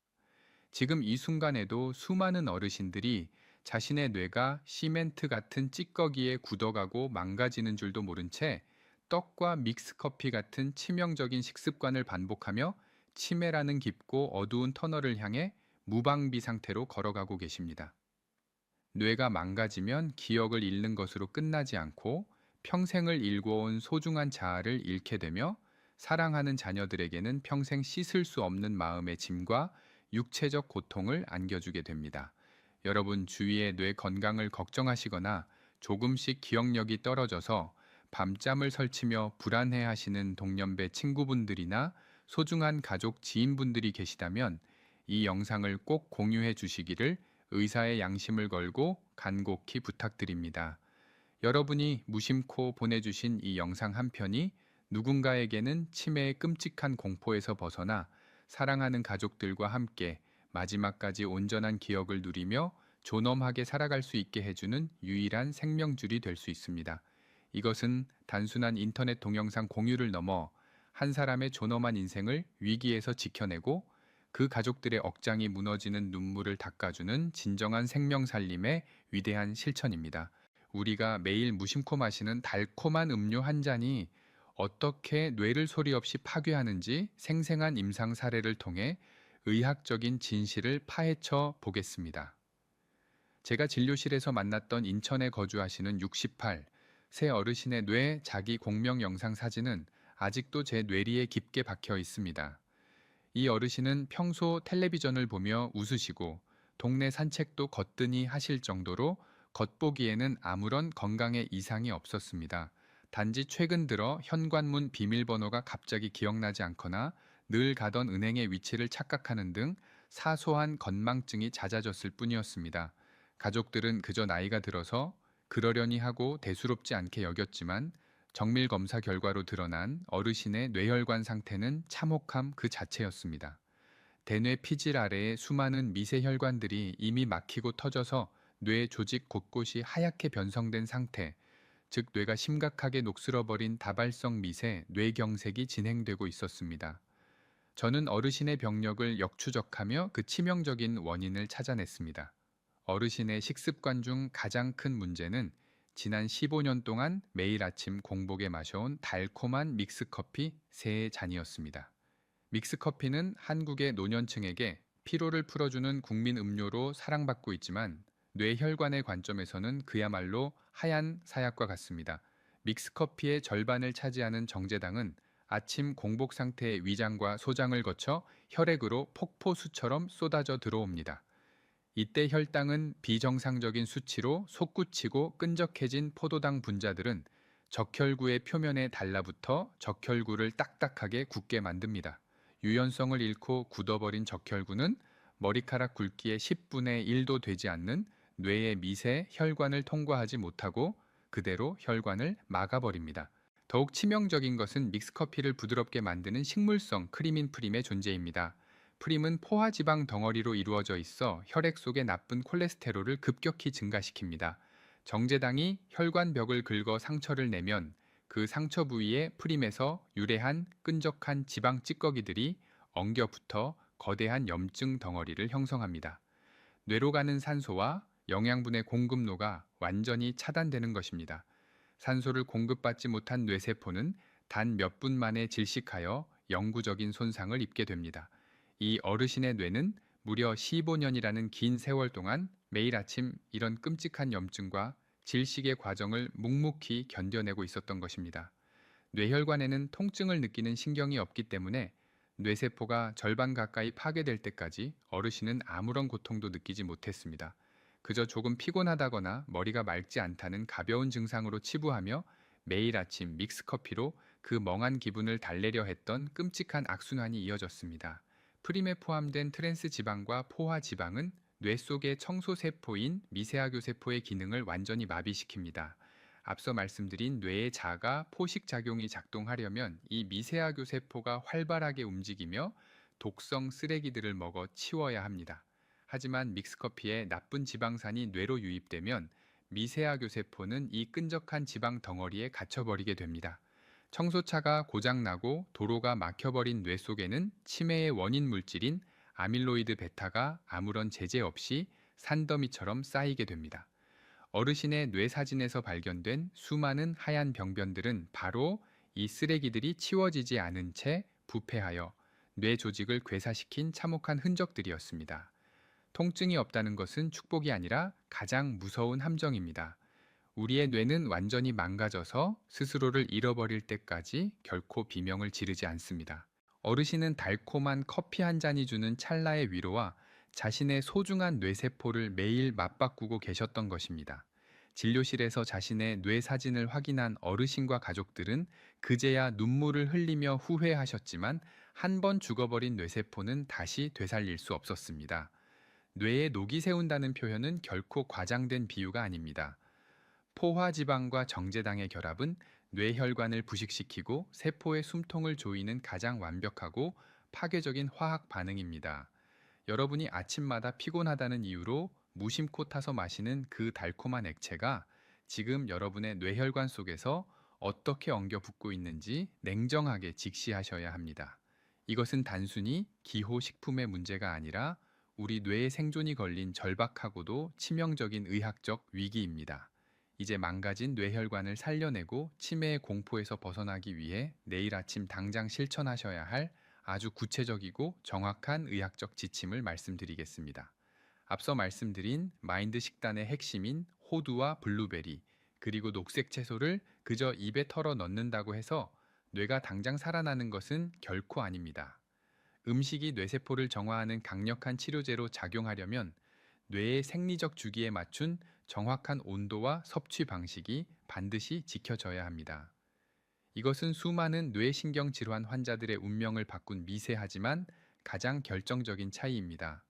Speaker 1: 지금 이 순간에도 수많은 어르신들이 자신의 뇌가 시멘트 같은 찌꺼기에 굳어가고 망가지는 줄도 모른 채 떡과 믹스커피 같은 치명적인 식습관을 반복하며 치매라는 깊고 어두운 터널을 향해 무방비 상태로 걸어가고 계십니다. 뇌가 망가지면 기억을 잃는 것으로 끝나지 않고 평생을 일궈온 소중한 자아를 잃게 되며 사랑하는 자녀들에게는 평생 씻을 수 없는 마음의 짐과 육체적 고통을 안겨주게 됩니다. 여러분 주위의 뇌 건강을 걱정하시거나 조금씩 기억력이 떨어져서 밤잠을 설치며 불안해 하시는 동년배 친구분들이나 소중한 가족 지인분들이 계시다면 이 영상을 꼭 공유해 주시기를 의사의 양심을 걸고 간곡히 부탁드립니다. 여러분이 무심코 보내주신 이 영상 한 편이 누군가에게는 치매의 끔찍한 공포에서 벗어나 사랑하는 가족들과 함께 마지막까지 온전한 기억을 누리며 존엄하게 살아갈 수 있게 해주는 유일한 생명줄이 될 수 있습니다. 이것은 단순한 인터넷 동영상 공유를 넘어 한 사람의 존엄한 인생을 위기에서 지켜내고 그 가족들의 억장이 무너지는 눈물을 닦아주는 진정한 생명 살림의 위대한 실천입니다. 우리가 매일 무심코 마시는 달콤한 음료 한 잔이 어떻게 뇌를 소리 없이 파괴하는지 생생한 임상 사례를 통해 의학적인 진실을 파헤쳐 보겠습니다. 제가 진료실에서 만났던 인천에 거주하시는 68, 세 어르신의 뇌 자기 공명 영상 사진은 아직도 제 뇌리에 깊게 박혀 있습니다. 이 어르신은 평소 텔레비전을 보며 웃으시고 동네 산책도 거뜬히 하실 정도로 겉보기에는 아무런 건강에 이상이 없었습니다. 단지 최근 들어 현관문 비밀번호가 갑자기 기억나지 않거나 늘 가던 은행의 위치를 착각하는 등 사소한 건망증이 잦아졌을 뿐이었습니다. 가족들은 그저 나이가 들어서 그러려니 하고 대수롭지 않게 여겼지만 정밀 검사 결과로 드러난 어르신의 뇌혈관 상태는 참혹함 그 자체였습니다. 대뇌 피질 아래의 수많은 미세 혈관들이 이미 막히고 터져서 뇌 조직 곳곳이 하얗게 변성된 상태, 즉 뇌가 심각하게 녹슬어버린 다발성 미세 뇌경색이 진행되고 있었습니다. 저는 어르신의 병력을 역추적하며 그 치명적인 원인을 찾아냈습니다. 어르신의 식습관 중 가장 큰 문제는 지난 15년 동안 매일 아침 공복에 마셔온 달콤한 믹스커피 3잔이었습니다. 믹스커피는 한국의 노년층에게 피로를 풀어주는 국민 음료로 사랑받고 있지만 뇌혈관의 관점에서는 그야말로 하얀 사약과 같습니다. 믹스커피의 절반을 차지하는 정제당은 아침 공복 상태의 위장과 소장을 거쳐 혈액으로 폭포수처럼 쏟아져 들어옵니다. 이때 혈당은 비정상적인 수치로 솟구치고 끈적해진 포도당 분자들은 적혈구의 표면에 달라붙어 적혈구를 딱딱하게 굳게 만듭니다. 유연성을 잃고 굳어버린 적혈구는 머리카락 굵기의 10분의 1도 되지 않는 뇌의 미세 혈관을 통과하지 못하고 그대로 혈관을 막아버립니다. 더욱 치명적인 것은 믹스커피를 부드럽게 만드는 식물성 크리민 프림의 존재입니다. 프림은 포화지방 덩어리로 이루어져 있어 혈액 속의 나쁜 콜레스테롤을 급격히 증가시킵니다. 정제당이 혈관벽을 긁어 상처를 내면 그 상처 부위에 프림에서 유래한 끈적한 지방 찌꺼기들이 엉겨붙어 거대한 염증 덩어리를 형성합니다. 뇌로 가는 산소와 영양분의 공급로가 완전히 차단되는 것입니다. 산소를 공급받지 못한 뇌세포는 단 몇 분 만에 질식하여 영구적인 손상을 입게 됩니다. 이 어르신의 뇌는 무려 15년이라는 긴 세월 동안 매일 아침 이런 끔찍한 염증과 질식의 과정을 묵묵히 견뎌내고 있었던 것입니다. 뇌혈관에는 통증을 느끼는 신경이 없기 때문에 뇌세포가 절반 가까이 파괴될 때까지 어르신은 아무런 고통도 느끼지 못했습니다. 그저 조금 피곤하다거나 머리가 맑지 않다는 가벼운 증상으로 치부하며 매일 아침 믹스커피로 그 멍한 기분을 달래려 했던 끔찍한 악순환이 이어졌습니다. 프림에 포함된 트랜스 지방과 포화 지방은 뇌 속의 청소세포인 미세하교 세포의 기능을 완전히 마비시킵니다. 앞서 말씀드린 뇌의 자가 포식 작용이 작동하려면 이 미세하교 세포가 활발하게 움직이며 독성 쓰레기들을 먹어 치워야 합니다. 하지만 믹스커피에 나쁜 지방산이 뇌로 유입되면 미세하교 세포는 이 끈적한 지방 덩어리에 갇혀버리게 됩니다. 청소차가 고장나고 도로가 막혀버린 뇌 속에는 치매의 원인 물질인 아밀로이드 베타가 아무런 제재 없이 산더미처럼 쌓이게 됩니다. 어르신의 뇌 사진에서 발견된 수많은 하얀 병변들은 바로 이 쓰레기들이 치워지지 않은 채 부패하여 뇌 조직을 괴사시킨 참혹한 흔적들이었습니다. 통증이 없다는 것은 축복이 아니라 가장 무서운 함정입니다. 우리의 뇌는 완전히 망가져서 스스로를 잃어버릴 때까지 결코 비명을 지르지 않습니다. 어르신은 달콤한 커피 한 잔이 주는 찰나의 위로와 자신의 소중한 뇌세포를 매일 맞바꾸고 계셨던 것입니다. 진료실에서 자신의 뇌 사진을 확인한 어르신과 가족들은 그제야 눈물을 흘리며 후회하셨지만 한 번 죽어버린 뇌세포는 다시 되살릴 수 없었습니다. 뇌에 녹이 세운다는 표현은 결코 과장된 비유가 아닙니다. 포화지방과 정제당의 결합은 뇌혈관을 부식시키고 세포의 숨통을 조이는 가장 완벽하고 파괴적인 화학 반응입니다. 여러분이 아침마다 피곤하다는 이유로 무심코 타서 마시는 그 달콤한 액체가 지금 여러분의 뇌혈관 속에서 어떻게 엉겨 붙고 있는지 냉정하게 직시하셔야 합니다. 이것은 단순히 기호식품의 문제가 아니라 우리 뇌의 생존이 걸린 절박하고도 치명적인 의학적 위기입니다. 이제 망가진 뇌혈관을 살려내고 치매의 공포에서 벗어나기 위해 내일 아침 당장 실천하셔야 할 아주 구체적이고 정확한 의학적 지침을 말씀드리겠습니다. 앞서 말씀드린 마인드 식단의 핵심인 호두와 블루베리, 그리고 녹색 채소를 그저 입에 털어 넣는다고 해서 뇌가 당장 살아나는 것은 결코 아닙니다. 음식이 뇌세포를 정화하는 강력한 치료제로 작용하려면 뇌의 생리적 주기에 맞춘 정확한 온도와 섭취 방식이 반드시 지켜져야 합니다. 이것은 수많은 뇌신경 질환 환자들의 운명을 바꾼 미세하지만 가장 결정적인 차이입니다.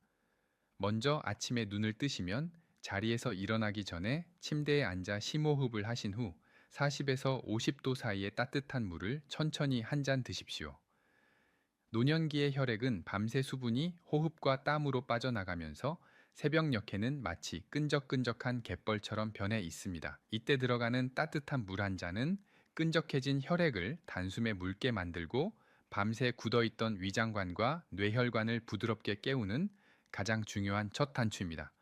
Speaker 1: 먼저 아침에 눈을 뜨시면 자리에서 일어나기 전에 침대에 앉아 심호흡을 하신 후 40에서 50도 사이의 따뜻한 물을 천천히 한 잔 드십시오. 노년기의 혈액은 밤새 수분이 호흡과 땀으로 빠져나가면서 새벽녘에는 마치 끈적끈적한 갯벌처럼 변해 있습니다. 이때 들어가는 따뜻한 물 한 잔은 끈적해진 혈액을 단숨에 묽게 만들고 밤새 굳어있던 위장관과 뇌혈관을 부드럽게 깨우는 가장 중요한 첫 단추입니다.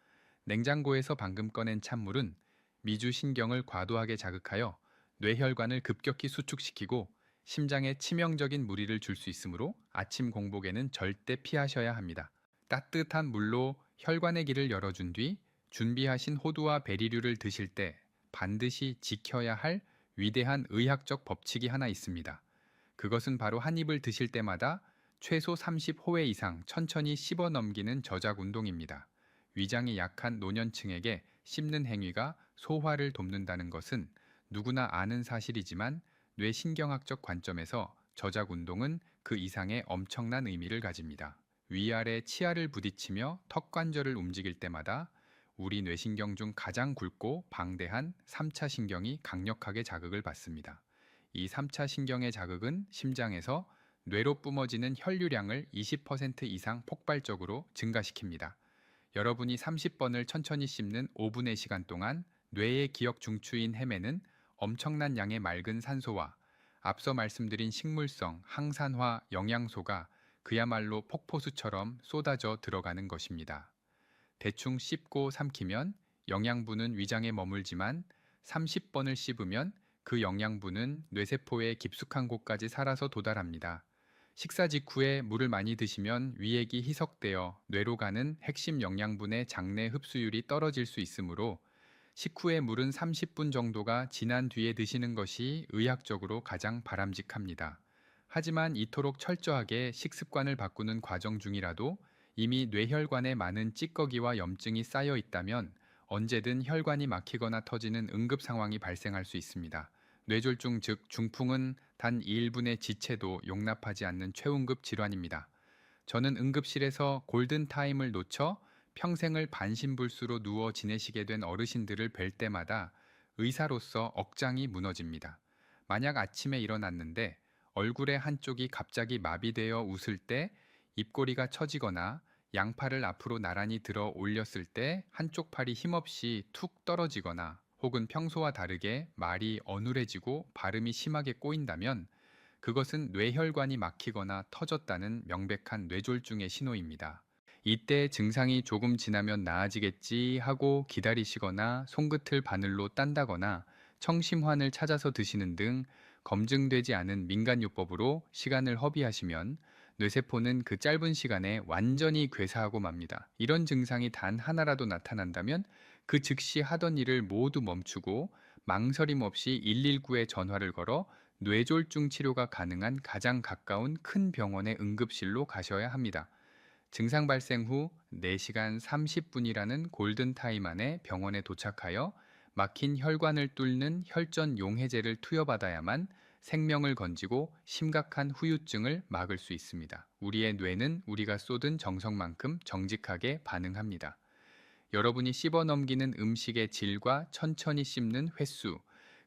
Speaker 1: 냉장고에서 방금 꺼낸 찬물은 미주신경을 과도하게 자극하여 뇌혈관을 급격히 수축시키고 심장에 치명적인 무리를 줄 수 있으므로 아침 공복에는 절대 피하셔야 합니다. 따뜻한 물로 혈관의 길을 열어준 뒤 준비하신 호두와 베리류를 드실 때 반드시 지켜야 할 위대한 의학적 법칙이 하나 있습니다. 그것은 바로 한 입을 드실 때마다 최소 30호회 이상 천천히 씹어 넘기는 저작 운동입니다. 위장이 약한 노년층에게 씹는 행위가 소화를 돕는다는 것은 누구나 아는 사실이지만 뇌신경학적 관점에서 저작 운동은 그 이상의 엄청난 의미를 가집니다. 위아래 치아를 부딪히며 턱관절을 움직일 때마다 우리 뇌신경 중 가장 굵고 방대한 3차 신경이 강력하게 자극을 받습니다. 이 3차 신경의 자극은 심장에서 뇌로 뿜어지는 혈류량을 20% 이상 폭발적으로 증가시킵니다. 여러분이 30번을 천천히 씹는 5분의 시간 동안 뇌의 기억 중추인 헤매는 엄청난 양의 맑은 산소와 앞서 말씀드린 식물성, 항산화, 영양소가 그야말로 폭포수처럼 쏟아져 들어가는 것입니다. 대충 씹고 삼키면 영양분은 위장에 머물지만 30번을 씹으면 그 영양분은 뇌세포의 깊숙한 곳까지 살아서 도달합니다. 식사 직후에 물을 많이 드시면 위액이 희석되어 뇌로 가는 핵심 영양분의 장내 흡수율이 떨어질 수 있으므로 식후에 물은 30분 정도가 지난 뒤에 드시는 것이 의학적으로 가장 바람직합니다. 하지만 이토록 철저하게 식습관을 바꾸는 과정 중이라도 이미 뇌혈관에 많은 찌꺼기와 염증이 쌓여 있다면 언제든 혈관이 막히거나 터지는 응급 상황이 발생할 수 있습니다. 뇌졸중 즉 중풍은 단 2일분의 지체도 용납하지 않는 최응급 질환입니다. 저는 응급실에서 골든타임을 놓쳐 평생을 반신불수로 누워 지내시게 된 어르신들을 뵐 때마다 의사로서 억장이 무너집니다. 만약 아침에 일어났는데 얼굴의 한쪽이 갑자기 마비되어 웃을 때 입꼬리가 처지거나 양팔을 앞으로 나란히 들어 올렸을 때 한쪽 팔이 힘없이 툭 떨어지거나 혹은 평소와 다르게 말이 어눌해지고 발음이 심하게 꼬인다면 그것은 뇌혈관이 막히거나 터졌다는 명백한 뇌졸중의 신호입니다. 이때 증상이 조금 지나면 나아지겠지 하고 기다리시거나 손끝을 바늘로 딴다거나 청심환을 찾아서 드시는 등 검증되지 않은 민간요법으로 시간을 허비하시면 뇌세포는 그 짧은 시간에 완전히 괴사하고 맙니다. 이런 증상이 단 하나라도 나타난다면 그 즉시 하던 일을 모두 멈추고 망설임 없이 119에 전화를 걸어 뇌졸중 치료가 가능한 가장 가까운 큰 병원의 응급실로 가셔야 합니다. 증상 발생 후 4시간 30분이라는 골든타임 안에 병원에 도착하여 막힌 혈관을 뚫는 혈전 용해제를 투여받아야만 생명을 건지고 심각한 후유증을 막을 수 있습니다. 우리의 뇌는 우리가 쏟은 정성만큼 정직하게 반응합니다. 여러분이 씹어 넘기는 음식의 질과 천천히 씹는 횟수,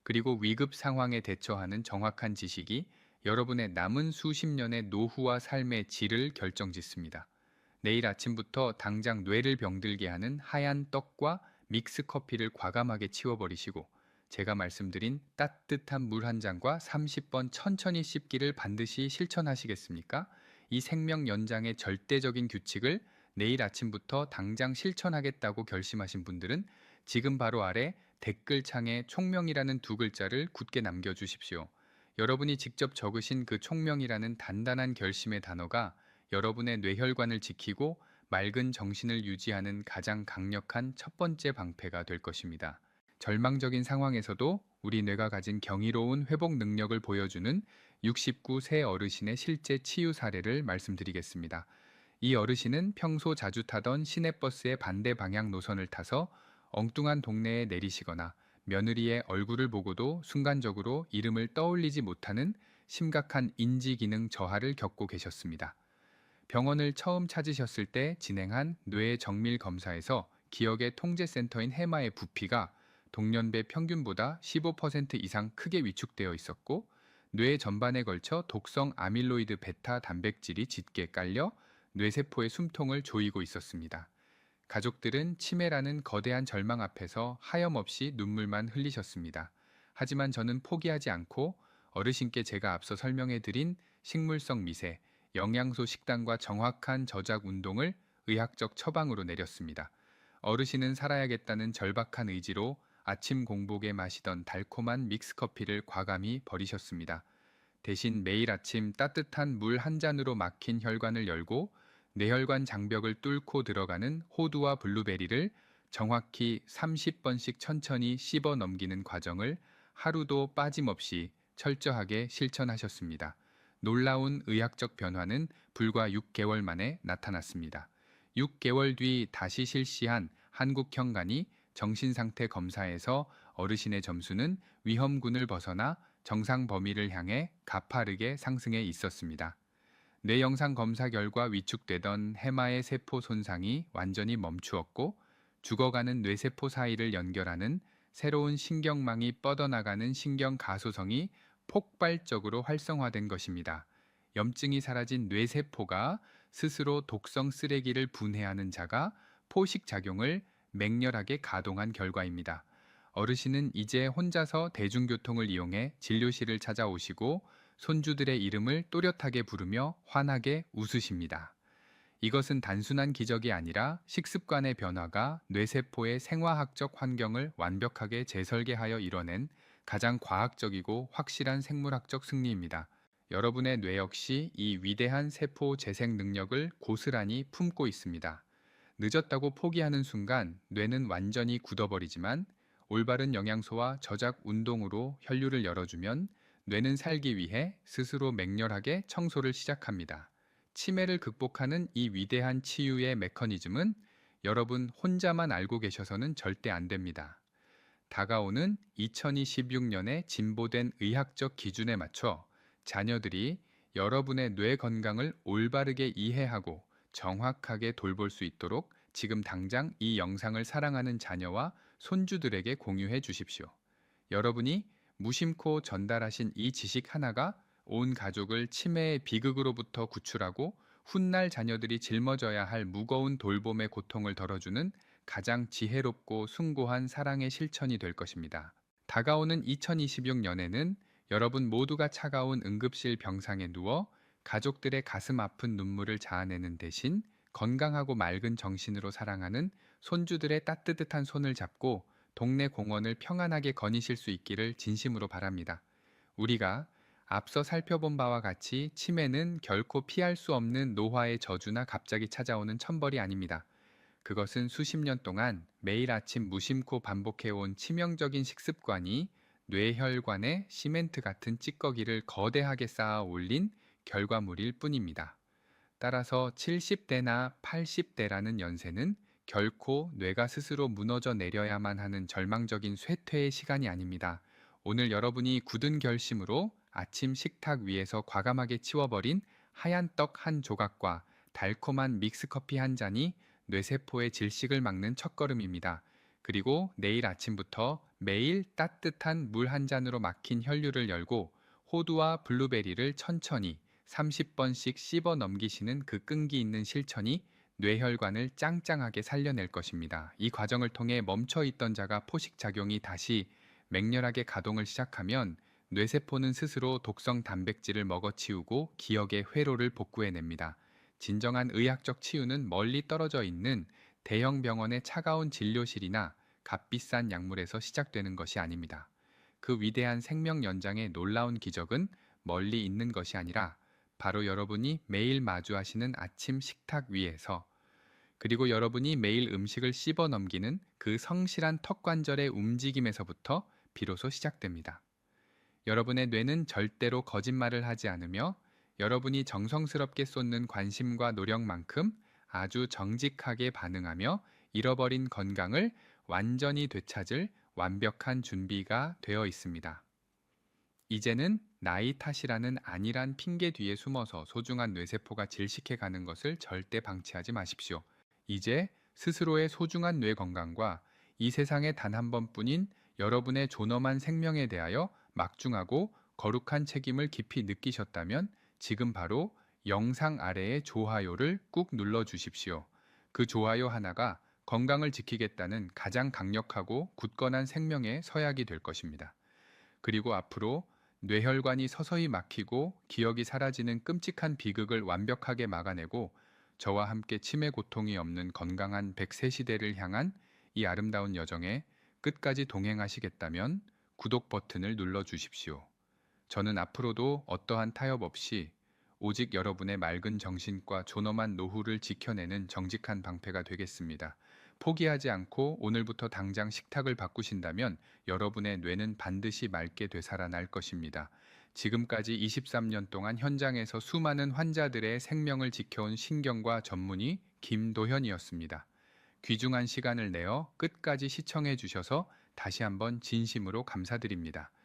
Speaker 1: 그리고 위급 상황에 대처하는 정확한 지식이 여러분의 남은 수십 년의 노후와 삶의 질을 결정짓습니다. 내일 아침부터 당장 뇌를 병들게 하는 하얀 떡과 믹스 커피를 과감하게 치워버리시고 제가 말씀드린 따뜻한 물 한 잔과 30번 천천히 씹기를 반드시 실천하시겠습니까? 이 생명 연장의 절대적인 규칙을 내일 아침부터 당장 실천하겠다고 결심하신 분들은 지금 바로 아래 댓글창에 총명이라는 두 글자를 굳게 남겨주십시오. 여러분이 직접 적으신 그 총명이라는 단단한 결심의 단어가 여러분의 뇌혈관을 지키고 맑은 정신을 유지하는 가장 강력한 첫 번째 방패가 될 것입니다. 절망적인 상황에서도 우리 뇌가 가진 경이로운 회복 능력을 보여주는 69세 어르신의 실제 치유 사례를 말씀드리겠습니다. 이 어르신은 평소 자주 타던 시내버스의 반대 방향 노선을 타서 엉뚱한 동네에 내리시거나 며느리의 얼굴을 보고도 순간적으로 이름을 떠올리지 못하는 심각한 인지기능 저하를 겪고 계셨습니다. 병원을 처음 찾으셨을 때 진행한 뇌 정밀 검사에서 기억의 통제센터인 해마의 부피가 동년배 평균보다 15% 이상 크게 위축되어 있었고 뇌 전반에 걸쳐 독성 아밀로이드 베타 단백질이 짙게 깔려 뇌세포의 숨통을 조이고 있었습니다. 가족들은 치매라는 거대한 절망 앞에서 하염없이 눈물만 흘리셨습니다. 하지만 저는 포기하지 않고 어르신께 제가 앞서 설명해드린 식물성 미세, 영양소 식단과 정확한 저작 운동을 의학적 처방으로 내렸습니다. 어르신은 살아야겠다는 절박한 의지로 아침 공복에 마시던 달콤한 믹스커피를 과감히 버리셨습니다. 대신 매일 아침 따뜻한 물 한 잔으로 막힌 혈관을 열고 뇌혈관 장벽을 뚫고 들어가는 호두와 블루베리를 정확히 30번씩 천천히 씹어 넘기는 과정을 하루도 빠짐없이 철저하게 실천하셨습니다. 놀라운 의학적 변화는 불과 6개월 만에 나타났습니다. 6개월 뒤 다시 실시한 한국형간이 정신상태 검사에서 어르신의 점수는 위험군을 벗어나 정상 범위를 향해 가파르게 상승해 있었습니다. 뇌영상 검사 결과 위축되던 해마의 세포 손상이 완전히 멈추었고 죽어가는 뇌세포 사이를 연결하는 새로운 신경망이 뻗어나가는 신경가소성이 폭발적으로 활성화된 것입니다. 염증이 사라진 뇌세포가 스스로 독성 쓰레기를 분해하는 자가 포식작용을 맹렬하게 가동한 결과입니다. 어르신은 이제 혼자서 대중교통을 이용해 진료실을 찾아오시고 손주들의 이름을 또렷하게 부르며 환하게 웃으십니다. 이것은 단순한 기적이 아니라 식습관의 변화가 뇌세포의 생화학적 환경을 완벽하게 재설계하여 이뤄낸 가장 과학적이고 확실한 생물학적 승리입니다. 여러분의 뇌 역시 이 위대한 세포 재생 능력을 고스란히 품고 있습니다. 늦었다고 포기하는 순간 뇌는 완전히 굳어버리지만 올바른 영양소와 저작 운동으로 혈류를 열어주면 뇌는 살기 위해 스스로 맹렬하게 청소를 시작합니다. 치매를 극복하는 이 위대한 치유의 메커니즘은 여러분 혼자만 알고 계셔서는 절대 안 됩니다. 다가오는 2026년의 진보된 의학적 기준에 맞춰 자녀들이 여러분의 뇌 건강을 올바르게 이해하고 정확하게 돌볼 수 있도록 지금 당장 이 영상을 사랑하는 자녀와 손주들에게 공유해 주십시오. 여러분이 무심코 전달하신 이 지식 하나가 온 가족을 치매의 비극으로부터 구출하고 훗날 자녀들이 짊어져야 할 무거운 돌봄의 고통을 덜어주는 가장 지혜롭고 숭고한 사랑의 실천이 될 것입니다. 다가오는 2026년에는 여러분 모두가 차가운 응급실 병상에 누워 가족들의 가슴 아픈 눈물을 자아내는 대신 건강하고 맑은 정신으로 사랑하는 손주들의 따뜻한 손을 잡고 동네 공원을 평안하게 거니실 수 있기를 진심으로 바랍니다. 우리가 앞서 살펴본 바와 같이 치매는 결코 피할 수 없는 노화의 저주나 갑자기 찾아오는 천벌이 아닙니다. 그것은 수십 년 동안 매일 아침 무심코 반복해온 치명적인 식습관이 뇌혈관에 시멘트 같은 찌꺼기를 거대하게 쌓아 올린 결과물일 뿐입니다. 따라서 70대나 80대라는 연세는 결코 뇌가 스스로 무너져 내려야만 하는 절망적인 쇠퇴의 시간이 아닙니다. 오늘 여러분이 굳은 결심으로 아침 식탁 위에서 과감하게 치워버린 하얀 떡 한 조각과 달콤한 믹스커피 한 잔이 뇌세포의 질식을 막는 첫걸음입니다. 그리고 내일 아침부터 매일 따뜻한 물 한 잔으로 막힌 혈류를 열고 호두와 블루베리를 천천히 30번씩 씹어 넘기시는 그 끈기 있는 실천이 뇌혈관을 짱짱하게 살려낼 것입니다. 이 과정을 통해 멈춰 있던 자가 포식작용이 다시 맹렬하게 가동을 시작하면 뇌세포는 스스로 독성 단백질을 먹어치우고 기억의 회로를 복구해냅니다. 진정한 의학적 치유는 멀리 떨어져 있는 대형 병원의 차가운 진료실이나 값비싼 약물에서 시작되는 것이 아닙니다. 그 위대한 생명 연장의 놀라운 기적은 멀리 있는 것이 아니라 바로 여러분이 매일 마주하시는 아침 식탁 위에서, 그리고 여러분이 매일 음식을 씹어 넘기는 그 성실한 턱관절의 움직임에서부터 비로소 시작됩니다. 여러분의 뇌는 절대로 거짓말을 하지 않으며 여러분이 정성스럽게 쏟는 관심과 노력만큼 아주 정직하게 반응하며 잃어버린 건강을 완전히 되찾을 완벽한 준비가 되어 있습니다. 이제는 나이 탓이라는 안일한 핑계 뒤에 숨어서 소중한 뇌세포가 질식해 가는 것을 절대 방치하지 마십시오. 이제 스스로의 소중한 뇌 건강과 이 세상에 단 한 번뿐인 여러분의 존엄한 생명에 대하여 막중하고 거룩한 책임을 깊이 느끼셨다면 지금 바로 영상 아래의 좋아요를 꾹 눌러 주십시오. 그 좋아요 하나가 건강을 지키겠다는 가장 강력하고 굳건한 생명의 서약이 될 것입니다. 그리고 앞으로 뇌혈관이 서서히 막히고 기억이 사라지는 끔찍한 비극을 완벽하게 막아내고 저와 함께 치매 고통이 없는 건강한 100세 시대를 향한 이 아름다운 여정에 끝까지 동행하시겠다면 구독 버튼을 눌러 주십시오. 저는 앞으로도 어떠한 타협 없이 오직 여러분의 맑은 정신과 존엄한 노후를 지켜내는 정직한 방패가 되겠습니다. 포기하지 않고 오늘부터 당장 식탁을 바꾸신다면 여러분의 뇌는 반드시 맑게 되살아날 것입니다. 지금까지 23년 동안 현장에서 수많은 환자들의 생명을 지켜온 신경과 전문의 김도현이었습니다. 귀중한 시간을 내어 끝까지 시청해 주셔서 다시 한번 진심으로 감사드립니다.